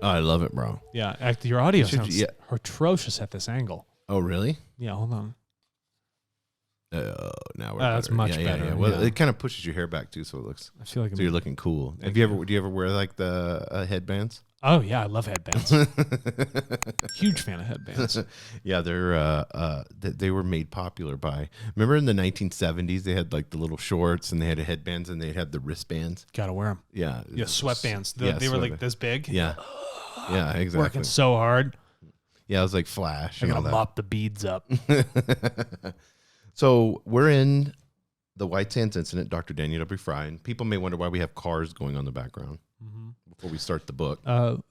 Oh, I love it, bro. Yeah, your audio sounds atrocious at this angle. Oh, really? Yeah, hold on. Now we're that's much better. Yeah. Well, it kind of pushes your hair back too, so it looks. I feel like so you're looking cool. Do you ever wear like the headbands? Oh yeah, I love headbands. Huge fan of headbands. Yeah, they were made popular by. Remember in the 1970s, they had like the little shorts and they had headbands and they had the wristbands. Gotta wear them. Yeah, yeah, sweatbands. They were like this big. Yeah, yeah, exactly. Working so hard. Yeah, it was like Flash. I gotta mop the beads up. So we're in the White Sands incident, Dr. Daniel W. Fry, and people may wonder why we have cars going on in the background before we start the book.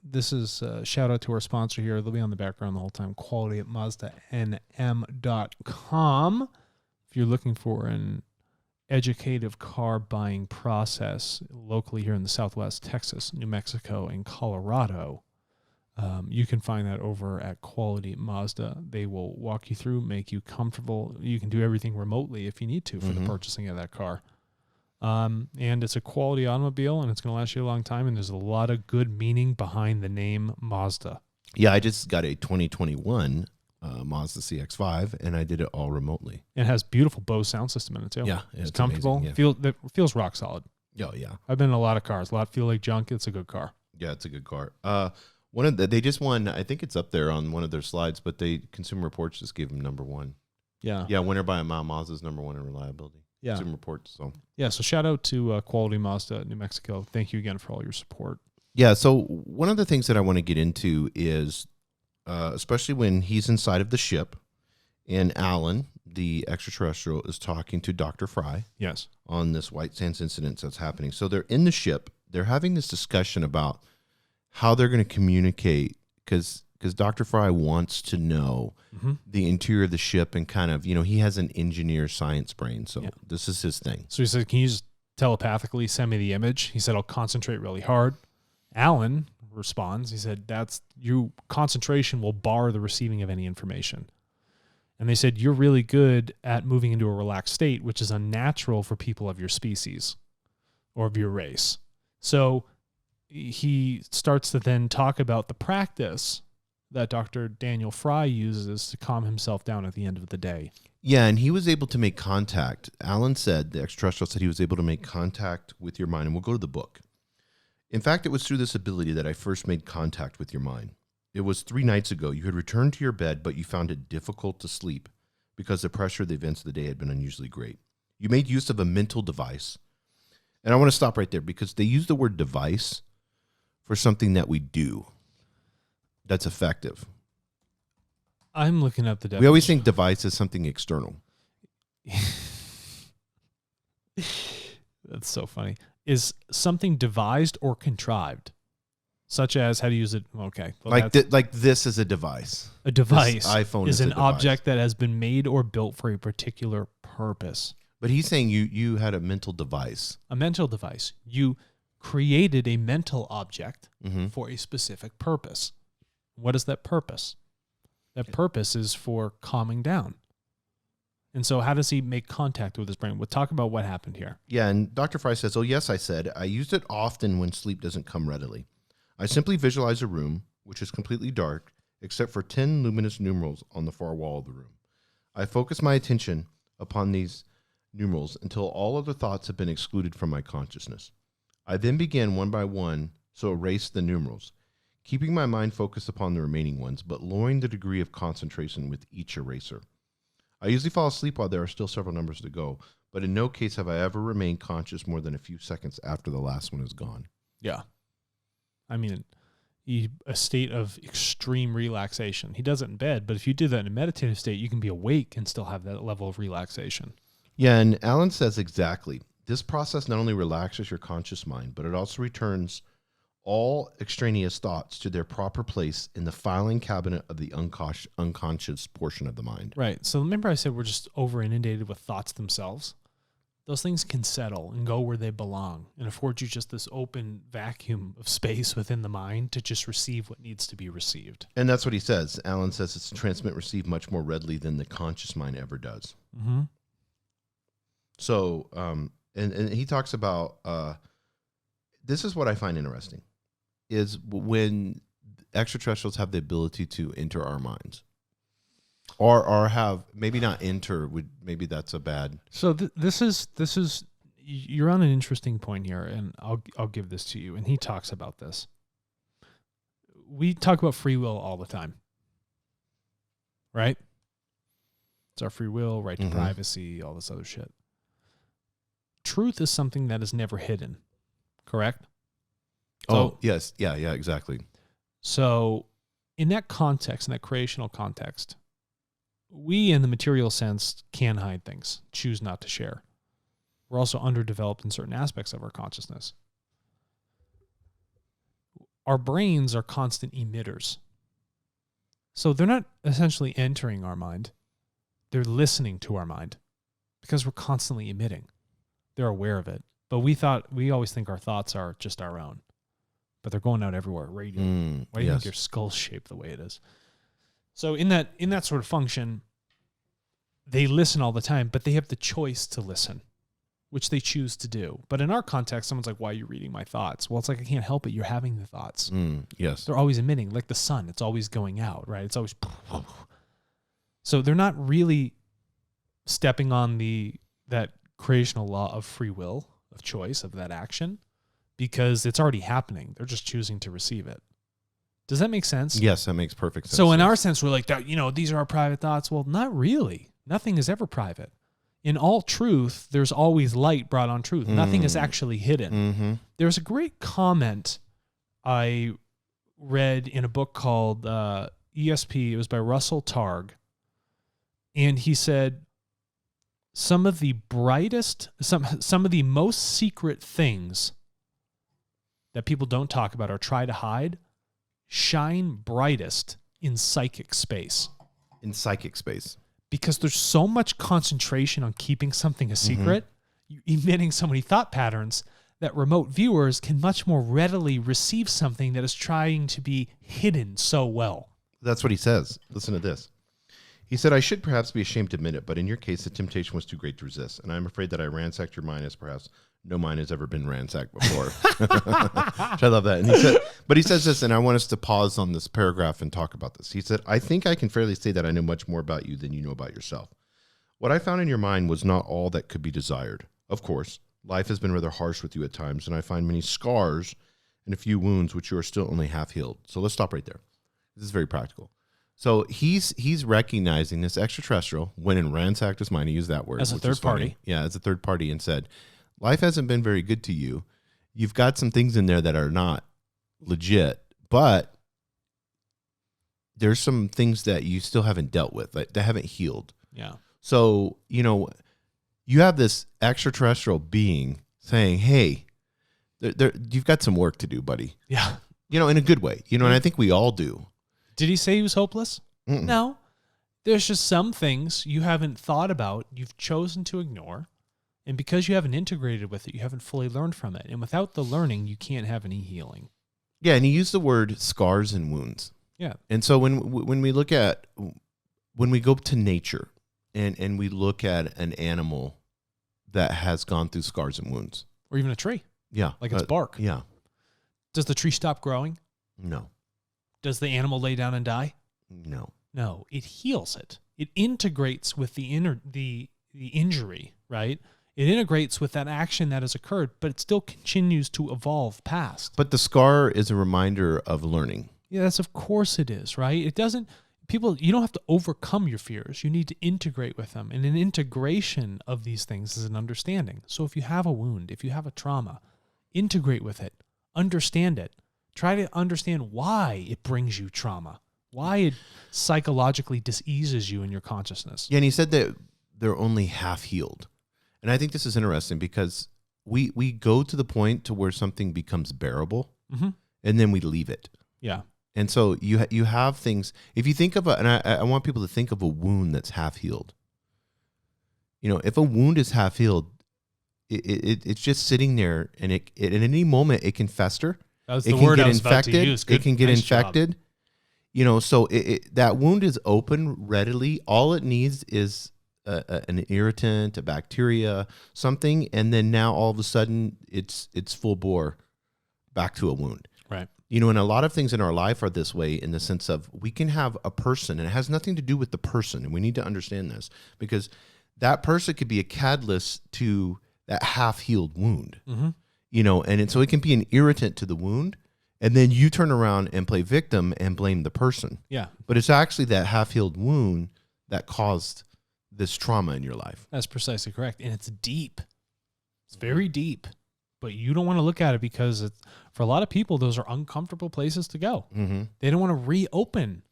This is a shout out to our sponsor here. They'll be on the background the whole time. Quality at MazdaNM.com. If you're looking for an educative car buying process locally here in the Southwest, Texas, New Mexico, and Colorado, you can find that over at Quality Mazda. They will walk you through, make you comfortable. You can do everything remotely if you need to for the purchasing of that car. And it's a quality automobile, and it's going to last you a long time, and there's a lot of good meaning behind the name Mazda. Yeah, I just got a 2021 Mazda CX-5, and I did it all remotely. It has beautiful Bose sound system in it, too. Yeah. It's comfortable. Yeah. It feels rock solid. Oh, yeah. I've been in a lot of cars. A lot feel like junk. It's a good car. Yeah, it's a good car. They just won, I think it's up there on one of their slides, but Consumer Reports just gave them number one. Yeah. Yeah, winner by a mile, Mazda's number one in reliability. Yeah. Consumer Reports. So shout out to Quality Mazda, New Mexico. Thank you again for all your support. Yeah, so one of the things that I want to get into is, especially when he's inside of the ship, and Alan, the extraterrestrial, is talking to Dr. Fry. Yes. On this White Sands incident that's happening. So they're in the ship. They're having this discussion about how they're going to communicate, because Dr. Fry wants to know the interior of the ship and kind of, he has an engineer science brain. So this is his thing. So he said, can you just telepathically send me the image? He said, I'll concentrate really hard. Alan responds. He said, concentration will bar the receiving of any information. And they said, you're really good at moving into a relaxed state, which is unnatural for people of your species or of your race. So he starts to then talk about the practice that Dr. Daniel Fry uses to calm himself down at the end of the day. Yeah, and he was able to make contact. Alan said, the extraterrestrial said he was able to make contact with your mind, and we'll go to the book. In fact, it was through this ability that I first made contact with your mind. It was 3 nights ago. You had returned to your bed, but you found it difficult to sleep because the pressure of the events of the day had been unusually great. You made use of a mental device. And I want to stop right there because they use the word device for something that we do that's effective. I'm looking up the definition. We always think device is something external. That's so funny. Is something devised or contrived? Such as how to use it. Okay. Well, like this is a device. A device this iPhone is an a device. object that has been made or built for a particular purpose. But he's saying you had a mental device. A mental device. You created a mental object for a specific purpose. What is that purpose? That purpose is for calming down. And so how does he make contact with his brain? We'll talk about what happened here. Yeah, and Dr. Fry says, yes, I said, I used it often when sleep doesn't come readily. I simply visualize a room, which is completely dark, except for 10 luminous numerals on the far wall of the room. I focus my attention upon these numerals until all other thoughts have been excluded from my consciousness. I then begin one by one, so erase the numerals, keeping my mind focused upon the remaining ones, but lowering the degree of concentration with each eraser. I usually fall asleep while there are still several numbers to go, but in no case have I ever remained conscious more than a few seconds after the last one is gone. Yeah. I mean, a state of extreme relaxation. He does it in bed, but if you do that in a meditative state, you can be awake and still have that level of relaxation. Yeah, and Alan says exactly. This process not only relaxes your conscious mind, but it also returns all extraneous thoughts to their proper place in the filing cabinet of the unconscious portion of the mind. Right. So remember I said we're just over inundated with thoughts themselves? Those things can settle and go where they belong and afford you just this open vacuum of space within the mind to just receive what needs to be received. And that's what he says. Alan says it's to transmit, receive much more readily than the conscious mind ever does. Mm-hmm. So, and he talks about, this is what I find interesting, is when extraterrestrials have the ability to enter our minds, or have maybe not enter? Maybe that's a bad. So this is you're on an interesting point here, and I'll give this to you. And he talks about this. We talk about free will all the time, right? It's our free will, right to privacy, all this other shit. Truth is something that is never hidden, correct? So, yes. Yeah, exactly. So in that context, in that creational context, we in the material sense can hide things, choose not to share. We're also underdeveloped in certain aspects of our consciousness. Our brains are constant emitters. So they're not essentially entering our mind. They're listening to our mind because we're constantly emitting. They're aware of it. But we always think our thoughts are just our own. But they're going out everywhere, radiating. Why do you think your skull's shaped the way it is? So in that sort of function, they listen all the time, but they have the choice to listen, which they choose to do. But in our context, someone's like, why are you reading my thoughts? Well, it's like, I can't help it. You're having the thoughts. Yes. They're always emitting, like the sun. It's always going out, right? It's always... So they're not really stepping on that creational law of free will, of choice, of that action, because it's already happening. They're just choosing to receive it. Does that make sense? Yes, that makes perfect sense. So in our sense, we're like, these are our private thoughts. Well, not really. Nothing is ever private. In all truth, there's always light brought on truth. Nothing is actually hidden. There's a great comment I read in a book called ESP. It was by Russell Targ. And he said, some of the most secret things that people don't talk about or try to hide shine brightest in psychic space. In psychic space. Because there's so much concentration on keeping something a secret, emitting so many thought patterns, that remote viewers can much more readily receive something that is trying to be hidden so well. That's what he says. Listen to this. He said, I should perhaps be ashamed to admit it, but in your case, the temptation was too great to resist, and I'm afraid that I ransacked your mind as perhaps no mind has ever been ransacked before. Which I love that. And he says this, and I want us to pause on this paragraph and talk about this. He said, I think I can fairly say that I know much more about you than you know about yourself. What I found in your mind was not all that could be desired. Of course, life has been rather harsh with you at times, and I find many scars and a few wounds which you are still only half healed. So let's stop right there. This is very practical. So he's recognizing this extraterrestrial, went and ransacked his mind. He used that word. As a third party. Yeah, as a third party, and said, life hasn't been very good to you. You've got some things in there that are not legit, but there's some things that you still haven't dealt with, that haven't healed. Yeah. So, you have this extraterrestrial being saying, hey, you've got some work to do, buddy. Yeah. In a good way, and I think we all do. Did he say he was hopeless? Mm-mm. No. There's just some things you haven't thought about, you've chosen to ignore. And because you haven't integrated with it, you haven't fully learned from it. And without the learning, you can't have any healing. Yeah, and he used the word scars and wounds. Yeah. And so when we go to nature and we look at an animal that has gone through scars and wounds. Or even a tree. Yeah. Like its bark. Yeah. Does the tree stop growing? No. Does the animal lay down and die? No. No. It heals it. It integrates with the injury, right? It integrates with that action that has occurred, but it still continues to evolve past. But the scar is a reminder of learning. Yeah, that's of course it is, right? It doesn't, you don't have to overcome your fears. You need to integrate with them. And an integration of these things is an understanding. So if you have a wound, if you have a trauma, integrate with it, understand it. Try to understand why it brings you trauma, why it psychologically diseases you in your consciousness. Yeah, and he said that they're only half healed. And I think this is interesting because we go to the point to where something becomes bearable, and then we leave it. Yeah. And so you have things. If you think of and I want people to think of a wound that's half healed. If a wound is half healed, it's just sitting there, and at any moment it can fester. That was the word I was about to use. Good, it can get nice infected. Job. So that wound is open readily. All it needs is an irritant, a bacteria, something, and then now all of a sudden it's full bore back to a wound. Right. You know, and a lot of things in our life are this way in the sense of we can have a person, and it has nothing to do with the person. And we need to understand this because that person could be a catalyst to that half-healed wound, you know, and so it can be an irritant to the wound. And then you turn around and play victim and blame the person. Yeah. But it's actually that half-healed wound that caused this trauma in your life. That's precisely correct. And it's deep. It's very deep. But you don't want to look at it because for a lot of people, those are uncomfortable places to go. They don't want to reopen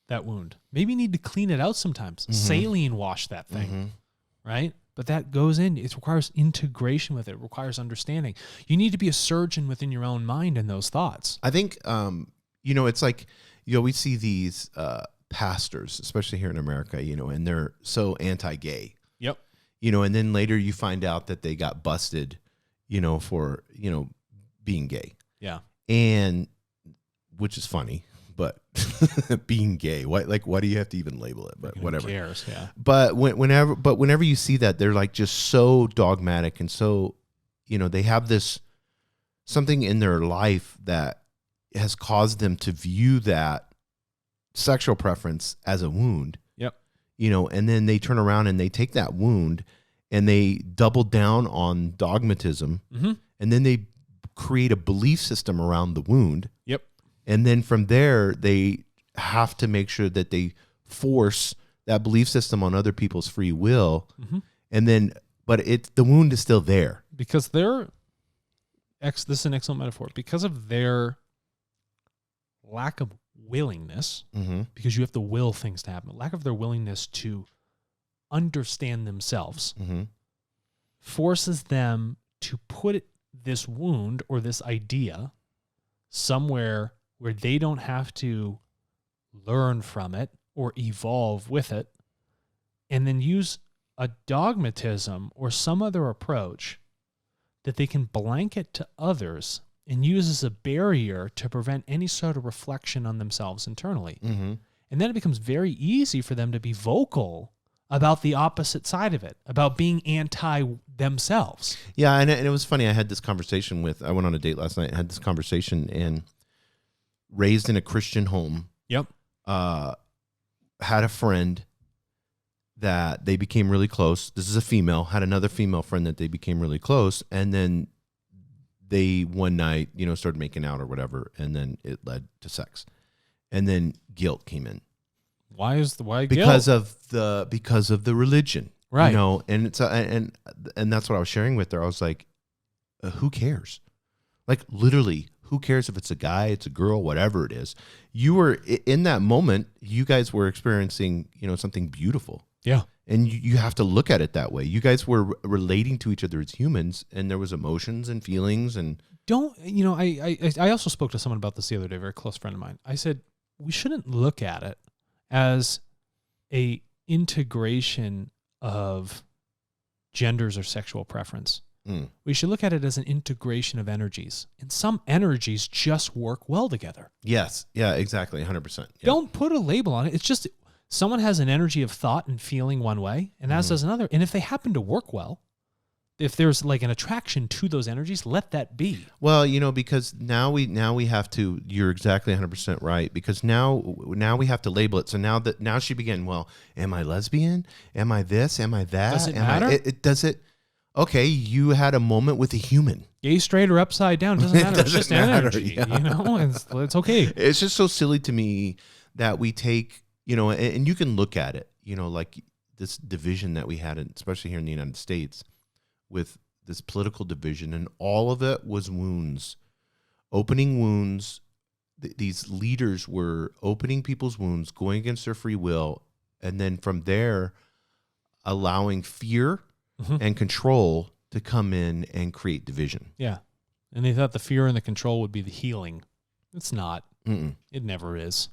that wound. Maybe you need to clean it out sometimes. Saline wash that thing, right? But that goes in. It requires integration with it. It requires understanding. You need to be a surgeon within your own mind and those thoughts. I think, you know, it's like you always see these pastors, especially here in America, you know, and they're so anti-gay. Yep. You know, and then later you find out that they got busted, you know, for, you know, being gay. Yeah. And which is funny, but being gay, why do you have to even label it? But whatever. Who cares? Yeah. But whenever you see that, they're like just so dogmatic and so, you know, they have this something in their life that has caused them to view that sexual preference as a wound. Yep. You know, and then they turn around and they take that wound and they double down on dogmatism, and then they create a belief system around the wound. Yep. And then from there, they have to make sure that they force that belief system on other people's free will. And then, but the wound is still there. Because this is an excellent metaphor. Because of their lack of willingness, because you have to will things to happen, lack of their willingness to understand themselves forces them to put this wound or this idea somewhere where they don't have to learn from it or evolve with it, and then use a dogmatism or some other approach that they can blanket to others and use as a barrier to prevent any sort of reflection on themselves internally. And then it becomes very easy for them to be vocal about the opposite side of it, about being anti themselves. Yeah, and it was funny. I had this conversation I went on a date last night and had this conversation, and raised in a Christian home. Yep. Had a friend that they became really close. This is a female, had another female friend that they became really close. And then they one night, you know, started making out or whatever. And then it led to sex. And then guilt came in. Why guilt? Because of the religion. Right. You know, and it's and that's what I was sharing with her. I was like, who cares? Like literally, who cares if it's a guy, it's a girl, whatever it is. You were in that moment, you guys were experiencing, you know, something beautiful. Yeah. And you have to look at it that way. You guys were relating to each other as humans, and there was emotions and feelings and I also spoke to someone about this the other day, a very close friend of mine. I said, we shouldn't look at it as a integration of genders or sexual preference. We should look at it as an integration of energies. And some energies just work well together. Yes. Yeah, exactly. 100%. Yeah. Don't put a label on it. It's just someone has an energy of thought and feeling one way, and as does another. And if they happen to work well, if there's like an attraction to those energies, let that be. Well, you know, because now we have to, you're exactly 100% right, because now we have to label it. So now she began, well, am I lesbian? Am I this? Am I that? Does it matter? Does it? Okay, you had a moment with a human. Gay, straight, or upside down, doesn't matter. It's just matter, energy, yeah. you know? It's okay. It's just so silly to me that we take, you know, and you can look at it, you know, like this division that we had, especially here in the United States, with this political division, and all of it was wounds, opening wounds. These leaders were opening people's wounds, going against their free will, and then from there, allowing fear and control to come in and create division. Yeah. And they thought the fear and the control would be the healing. It's not. Mm-mm. It never is.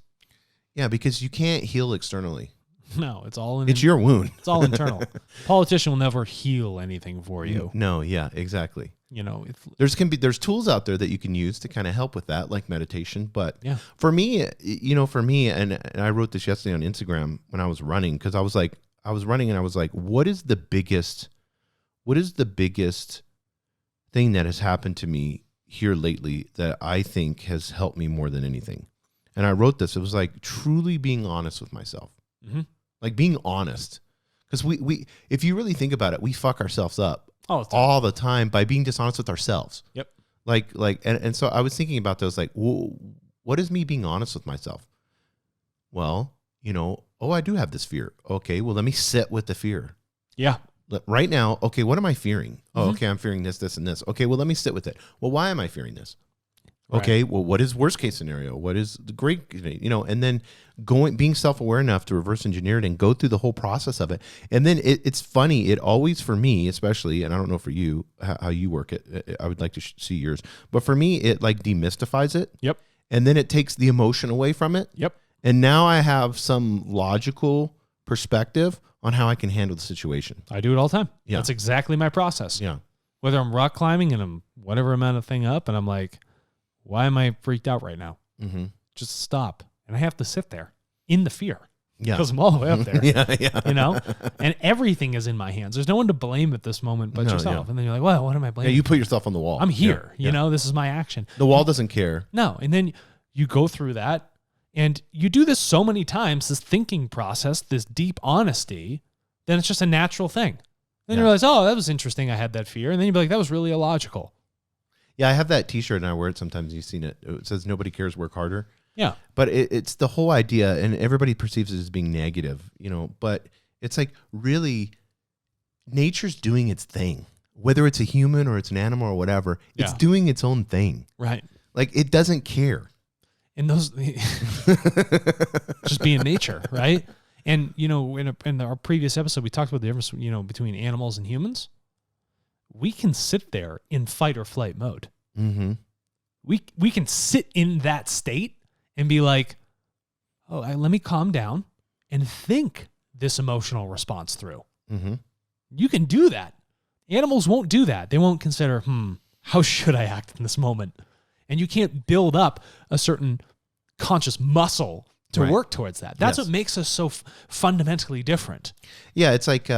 Yeah, because you can't heal externally. No, it's all It's your wound. It's all internal. Politician will never heal anything for you. No, yeah, exactly. You know, there's tools out there that you can use to kind of help with that, like meditation. But yeah, for me, and I wrote this yesterday on Instagram when I was running, because I was running and I was like, what is the biggest thing that has happened to me, here lately that I think has helped me more than anything. And I wrote this. It was like truly being honest with myself. Mm-hmm. Like being honest. Because we if you really think about it, we fuck ourselves up all the time by being dishonest with ourselves. Yep. And so I was thinking about those, like, what is me being honest with myself? Well, I do have this fear. Okay, well, let me sit with the fear. Yeah. Right now, okay, what am I fearing? Oh, okay, I'm fearing this, this, and this. Okay, well, let me sit with it. Well, why am I fearing this? Okay, well, what is worst case scenario? What is the great, and then being self-aware enough to reverse engineer it and go through the whole process of it. And then it's funny, it always, for me, especially, and I don't know for you, how you work it. I would like to see yours. But for me, it like demystifies it. Yep. And then it takes the emotion away from it. Yep. And now I have some logical perspective on how I can handle the situation. I do it all the time. Yeah. That's exactly my process. Yeah. Whether I'm rock climbing and I'm whatever amount of thing up and I'm like, why am I freaked out right now? Mm-hmm. Just stop. And I have to sit there in the fear. Yeah. Because I'm all the way up there. Yeah. And everything is in my hands. There's no one to blame at this moment but yourself. Yeah. And then you're like, well, what am I blaming? Yeah, you put yourself on the wall. I'm here. You know, this is my action. The wall doesn't care. No. And then you go through that and you do this so many times, this thinking process, this deep honesty, then it's just a natural thing. Then you realize, oh, that was interesting. I had that fear. And then you'd be like, that was really illogical. Yeah, I have that T-shirt and I wear it sometimes. You've seen it. It says, nobody cares, work harder. Yeah. But it's the whole idea, and everybody perceives it as being negative, but it's like really nature's doing its thing. Whether it's a human or it's an animal or whatever, it's doing its own thing. Right. Like it doesn't care. And those just being nature, right? And, in our previous episode, we talked about the difference, between animals and humans. We can sit there in fight or flight mode. Mm-hmm. We can sit in that state and be like, oh, let me calm down and think this emotional response through. Mm-hmm. You can do that. Animals won't do that. They won't consider, how should I act in this moment? And you can't build up a certain conscious muscle to work towards that. That's what makes us so fundamentally different. Yeah, it's like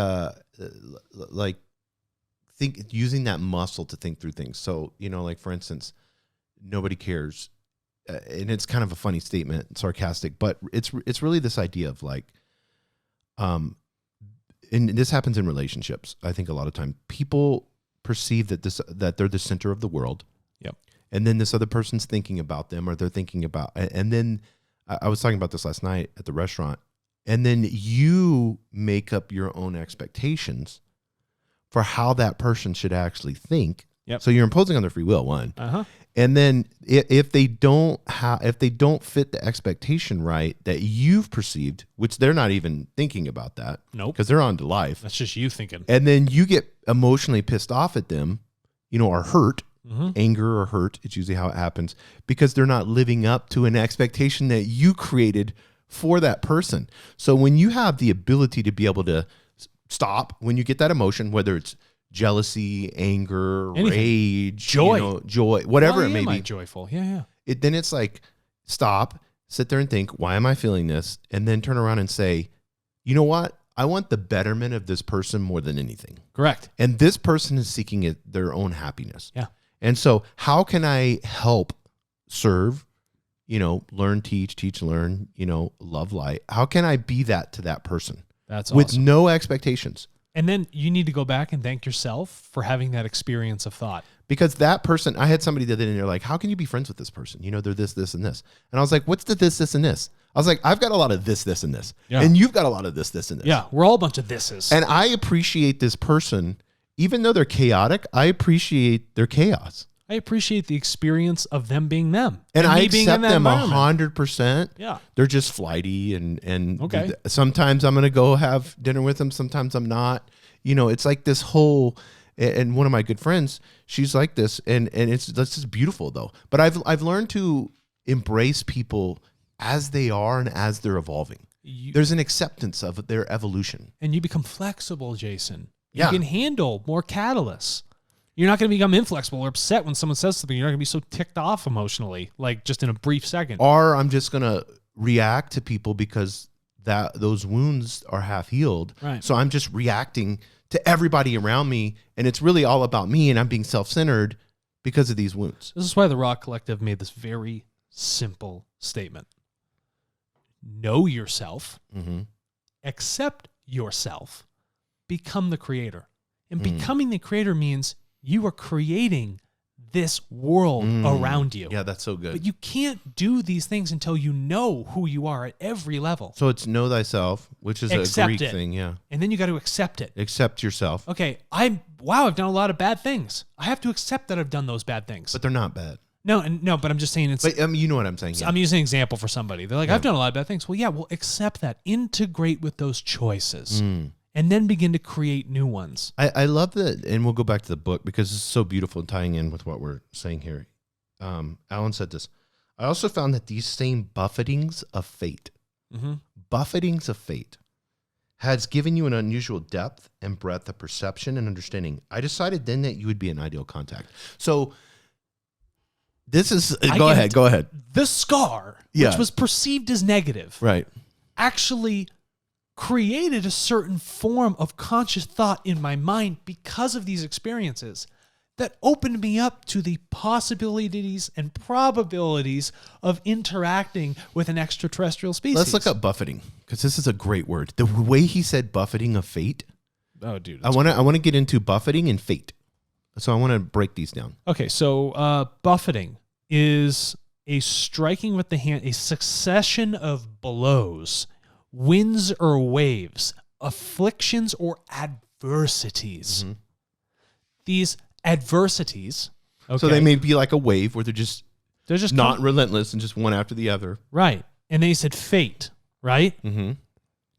using that muscle to think through things. So, like for instance, nobody cares. And it's kind of a funny statement, sarcastic, but it's really this idea of like, and this happens in relationships. I think a lot of time people perceive that they're the center of the world. Yep. And then this other person's thinking about them, or they're thinking about, and then I was talking about this last night at the restaurant, and then you make up your own expectations for how that person should actually think. Yep. So you're imposing on their free will, one. Uh-huh. And then if they don't fit the expectation right that you've perceived, which they're not even thinking about that. Nope. Because they're on to life. That's just you thinking. And then you get emotionally pissed off at them, or hurt, anger or hurt. It's usually how it happens because they're not living up to an expectation that you created for that person. So when you have the ability to be able to stop when you get that emotion, whether it's jealousy, anger, rage, joy, whatever it may be. Joyful. Yeah. Then it's like, stop, sit there and think, why am I feeling this? And then turn around and say, you know what? I want the betterment of this person more than anything. Correct. And this person is seeking their own happiness. Yeah. And so how can I help serve, learn, teach, learn, love, light? How can I be that to that person? That's awesome. With no expectations. And then you need to go back and thank yourself for having that experience of thought. Because that person, I had somebody the other day and they're like, how can you be friends with this person? They're this, this, and this. And I was like, what's the this, and this? I was like, I've got a lot of this, and this. Yeah. And you've got a lot of this, and this. Yeah, we're all a bunch of thises. And I appreciate this person, even though they're chaotic, I appreciate their chaos. I appreciate the experience of them being them. And I accept them 100%. Yeah. They're just flighty and okay. Sometimes I'm going to go have dinner with them. Sometimes I'm not. It's like this whole, and one of my good friends, she's like this, and that's just beautiful though. But I've learned to embrace people as they are and as they're evolving. There's an acceptance of their evolution. And you become flexible, Jason. You can handle more catalysts. You're not going to become inflexible or upset when someone says something. You're not going to be so ticked off emotionally, like just in a brief second. Or I'm just going to react to people because those wounds are half healed. Right. So I'm just reacting to everybody around me, and it's really all about me, and I'm being self-centered because of these wounds. This is why the Rock Collective made this very simple statement. Know yourself, accept yourself, become the creator. And becoming the creator means you are creating this world around you. Yeah, that's so good. But you can't do these things until you know who you are at every level. So it's know thyself, which is a Greek thing, yeah. And then you got to accept it. Accept yourself. Okay, I've done a lot of bad things. I have to accept that I've done those bad things. But they're not bad. No, but I'm just saying it's... But you know what I'm saying. Yeah. I'm using an example for somebody. They're like, I've done a lot of bad things. Well, yeah, well, accept that. Integrate with those choices. And then begin to create new ones. I love that, and we'll go back to the book because it's so beautiful tying in with what we're saying here. Alan said this. I also found that these same buffetings of fate, has given you an unusual depth and breadth of perception and understanding. I decided then that you would be an ideal contact. So this is, go ahead. The scar, which was perceived as negative, right, actually created a certain form of conscious thought in my mind because of these experiences that opened me up to the possibilities and probabilities of interacting with an extraterrestrial species. Let's look up buffeting, because this is a great word. The way he said buffeting of fate. Oh, dude. I want to get into buffeting and fate. So I want to break these down. Okay, so buffeting is a striking with the hand, a succession of blows, winds or waves, afflictions or adversities. These adversities, so they may be like a wave where they're just not relentless and just one after the other. Right. And they said fate, right?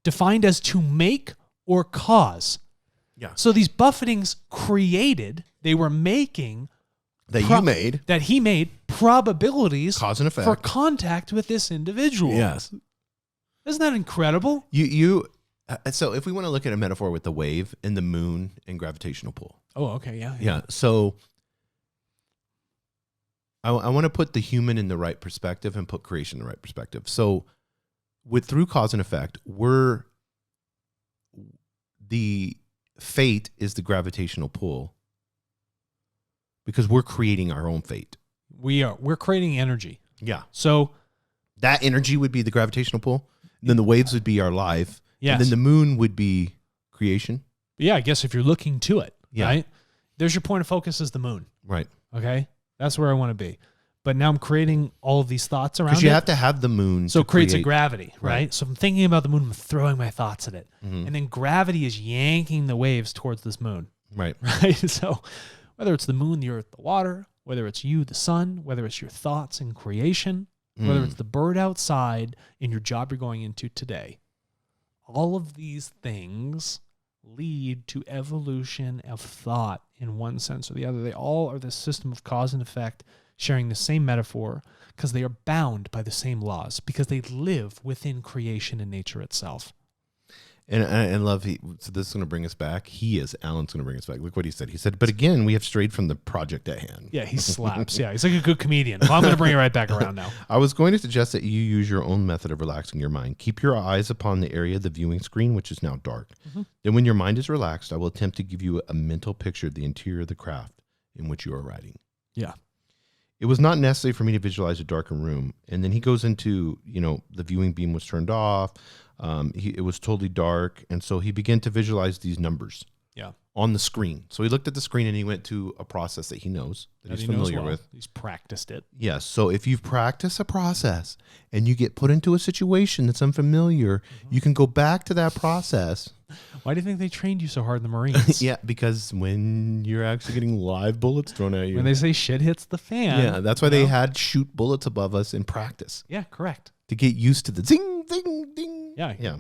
Defined as to make or cause. Yeah. So these buffetings they were making that he made probabilities cause and effect for contact with this individual. Yes. Isn't that incredible? So if we want to look at a metaphor with the wave and the moon and gravitational pull. Oh, okay. Yeah. Yeah. So I want to put the human in the right perspective and put creation in the right perspective. So through cause and effect, the fate is the gravitational pull because we're creating our own fate. We're creating energy. Yeah. So that energy would be the gravitational pull. Then the waves would be our life. Yes. And then the moon would be creation. Yeah, I guess if you're looking to it, right? There's your point of focus is the moon. Right. Okay? That's where I want to be. But now I'm creating all of these thoughts around it. Because you have to have the moon. So it creates a gravity, right? So I'm thinking about the moon, I'm throwing my thoughts at it. And then gravity is yanking the waves towards this moon. Right. Right? So whether it's the moon, the earth, the water, whether it's you, the sun, whether it's your thoughts in creation, whether it's the bird outside in your job you're going into today, all of these things lead to evolution of thought in one sense or the other. They all are this system of cause and effect, sharing the same metaphor because they are bound by the same laws, because they live within creation and nature itself. And love, so this is going to bring us back. Alan's going to bring us back. Look what he said. He said, but again, we have strayed from the project at hand. Yeah, he slaps. Yeah, he's like a good comedian. Well, I'm going to bring it right back around now. I was going to suggest that you use your own method of relaxing your mind. Keep your eyes upon the area of the viewing screen, which is now dark. Then when your mind is relaxed, I will attempt to give you a mental picture of the interior of the craft in which you are riding. Yeah. It was not necessary for me to visualize a darkened room. And then he goes into, the viewing beam was turned off. It was totally dark. And so he began to visualize these numbers on the screen. So he looked at the screen and he went to a process that he knows, that he's familiar with. He's practiced it. Yes. So if you've practiced a process and you get put into a situation that's unfamiliar, you can go back to that process. Why do you think they trained you so hard in the Marines? Yeah, because when you're actually getting live bullets thrown at you. When they say shit hits the fan. Yeah, that's why they had shoot bullets above us in practice. Yeah, correct. To get used to the zing, ding, ding. Yeah. Yeah.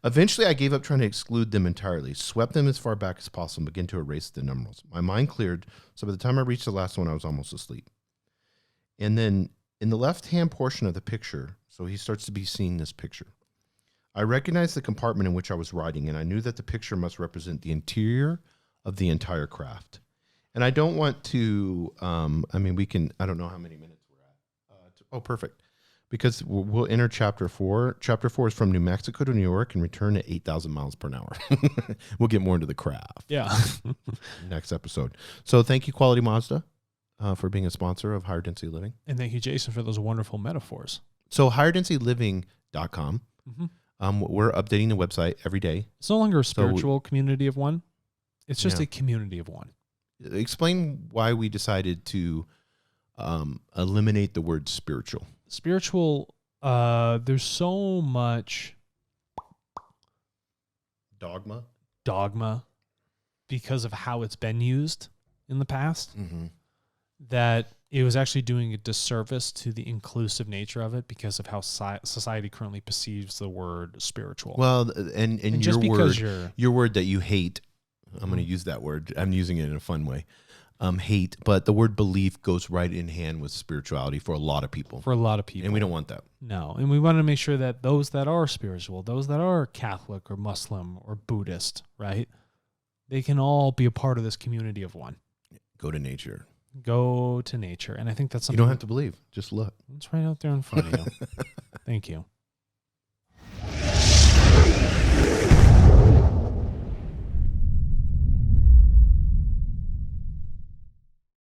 Eventually, I gave up trying to exclude them entirely, swept them as far back as possible, and began to erase the numerals. My mind cleared, so by the time I reached the last one, I was almost asleep. And then in the left-hand portion of the picture, so he starts to be seeing this picture, I recognized the compartment in which I was riding, and I knew that the picture must represent the interior of the entire craft. And I don't want to, I don't know how many minutes we're at. Perfect. Because we'll enter Chapter 4. Chapter 4 is from New Mexico to New York and return at 8,000 miles per hour. We'll get more into the craft. Yeah. Next episode. So thank you, Quality Mazda. for being a sponsor of Higher Density Living. And thank you, Jason, for those wonderful metaphors. So higherdensityliving.com. We're updating the website every day. It's no longer a spiritual community of one. It's just Yeah. a community of one. Explain why we decided to eliminate the word spiritual. Spiritual, there's so much dogma because of how it's been used in the past, that it was actually doing a disservice to the inclusive nature of it because of how society currently perceives the word spiritual. Well, and just because your word that you hate, I'm going to use that word. I'm using it in a fun way. Hate, but the word belief goes right in hand with spirituality for a lot of people. And we don't want that. No. And we want to make sure that those that are spiritual, those that are Catholic or Muslim or Buddhist, right? They can all be a part of this community of one. Go to nature. Go to nature. And I think that's something. You don't have to believe. Just look. It's right out there in front of you. Thank you.